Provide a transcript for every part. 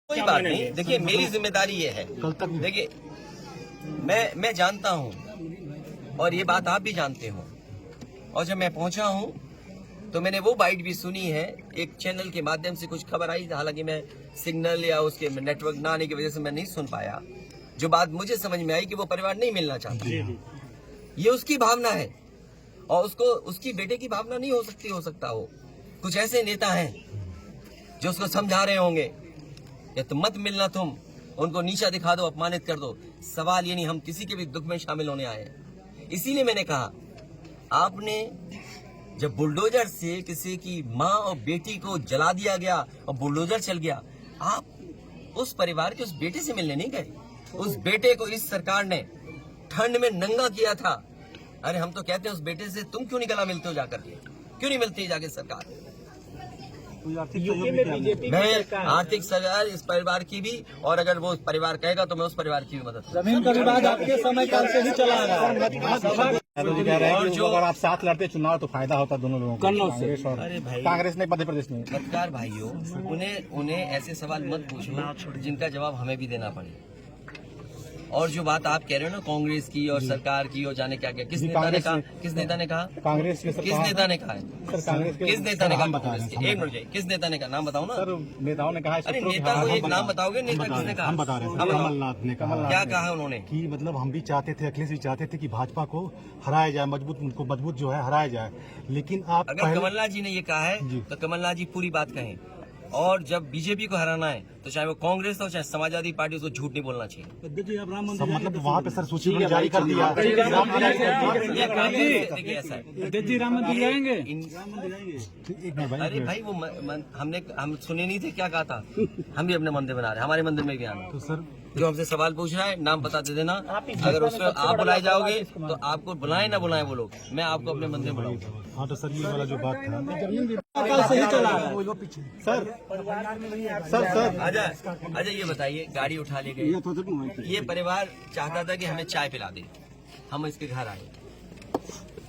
कोई बात नहीं। देखिए, मेरी जिम्मेदारी ये है। कल तक देखिए, मैं जानता हूँ और ये बात आप भी जानते हो। और जब मैं पहुंचा हूँ तो मैंने वो बाइट भी सुनी है। एक चैनल के माध्यम से कुछ खबर आई, हालांकि मैं सिग्नल या उसके नेटवर्क ना आने की वजह से मैं नहीं सुन पाया। जो बात मुझे समझ में आई कि वो परिवार नहीं मिलना चाहता। ये उसकी भावना है और उसको उसकी बेटे की भावना नहीं हो सकता हो। कुछ ऐसे नेता हैं जो उसको समझा रहे होंगे या तो मत मिलना, तुम उनको नीचा दिखा दो, अपमानित कर दो। सवाल ये नहीं, हम किसी के भी दुख में शामिल होने आए हैं। इसीलिए मैंने कहा, आपने जब बुलडोजर से किसी की माँ और बेटी को जला दिया गया और बुलडोजर चल गया, आप उस परिवार के उस बेटे से मिलने नहीं गए। उस बेटे को इस सरकार ने ठंड में नंगा किया था। अरे हम तो कहते हैं उस बेटे से तुम क्यों नहीं गला मिलते हो जाकर के, क्यों नहीं मिलती जाके सरकार? मैं आर्थिक सहयोग इस परिवार की भी, और अगर वो परिवार कहेगा तो मैं उस परिवार की भी मदद करूंगा। जमीन का विवाद आपके समय काल से ही चला आ रहा है। और जो अगर आप साथ लड़ते चुनाव तो फायदा होता दोनों लोगों को, कांग्रेस और अरे भाई, कांग्रेस ने मध्य प्रदेश में। पत्रकार भाइयों, उन्हें ऐसे सवाल मत पूछो जिनका जवाब हमें भी देना पड़े। और जो बात आप कह रहे हो ना, कांग्रेस की और सरकार की और जाने क्या क्या, किस नेता ने कहा? कांग्रेस ने कहा है? किस नेता ने कहा? एक मिनट, किस नेता ने कहा? नाम बताओ ना सर। नेताओं ने कहा, अरे नेता को एक नाम बताओगे? नेता किसने कहा? हम बता रहे हैं। कमलनाथ ने कहा। क्या कहा उन्होंने? कि मतलब हम भी चाहते थे, अखिलेश भी चाहते थे कि भाजपा को हराया जाए, मजबूत जो है हराया जाए। लेकिन आप अगर कमलनाथ जी ने ये कहा है तो कमलनाथ जी पूरी बात कहें। और जब बीजेपी को हराना है तो चाहे वो कांग्रेस हो चाहे समाजवादी पार्टी, उसको झूठ नहीं बोलना चाहिए। मतलब वहाँ पे सर सूची जारी कर दिया। देखिए ऐसा है, राम मंदिर जाएंगे। अरे भाई, वो हम सुने नहीं थे क्या कहा था? हम भी अपने मंदिर बना रहे हैं, हमारे मंदिर में भी आना। तो सर जो हमसे सवाल पूछ रहा है, नाम बता दे देना। अगर उसमें आप बुलाए जाओगे तो आपको बुलाए ना बुलाए वो लोग, मैं आपको अपने मंदिर में बुलाऊंगा। हाँ, तो सर ये वाला जो बात था सर अजय ये बताइए, गाड़ी उठा ले गए, ये परिवार चाहता था कि हमें चाय पिला दे, हम इसके घर आए।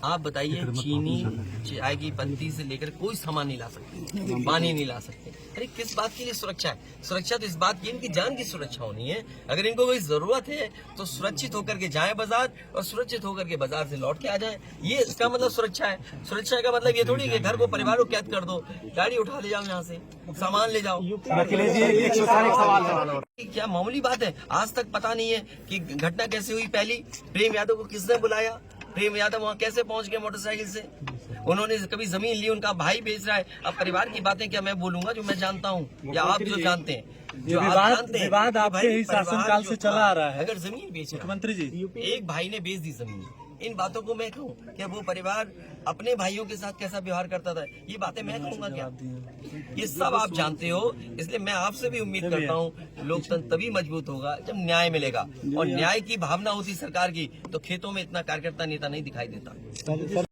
आप बताइए, चीनी चाय की पत्ती से लेकर कोई सामान नहीं ला सकते, पानी नहीं ला सकते। अरे किस बात के लिए सुरक्षा है? सुरक्षा तो इस बात की, इनकी जान की सुरक्षा होनी है। अगर इनको कोई जरूरत है तो सुरक्षित होकर के जाए बाजार और सुरक्षित होकर के बाजार से लौट के आ जाए। ये इसका मतलब सुरक्षा है। सुरक्षा का मतलब ये थोड़ी है कि घर को, परिवार को कैद कर दो, गाड़ी उठा ले जाओ, यहाँ से सामान ले जाओ। क्या मामूली बात है? आज तक पता नहीं है कि घटना कैसे हुई। पहली, प्रेम यादव को किसने बुलाया? प्रेम यादव वहाँ कैसे पहुंच गए मोटरसाइकिल से? उन्होंने कभी जमीन ली, उनका भाई बेच रहा है। अब परिवार की बातें क्या मैं बोलूंगा जो मैं जानता हूँ या आप जो जानते हैं? जो आप जानते हैं, विवाद आपके ही शासनकाल से चला आ रहा है। अगर जमीन बेच रहा है, मुख्यमंत्री जी, एक भाई ने बेच दी जमीन, इन बातों को मैं कहूँ क्या? वो परिवार अपने भाइयों के साथ कैसा व्यवहार करता था, ये बातें मैं कहूँगा क्या? ये सब आप जानते हो। इसलिए मैं आपसे भी उम्मीद करता हूँ, लोकतंत्र तभी मजबूत होगा जब न्याय मिलेगा। और न्याय की भावना होती सरकार की तो खेतों में इतना कार्यकर्ता नेता नहीं दिखाई देता।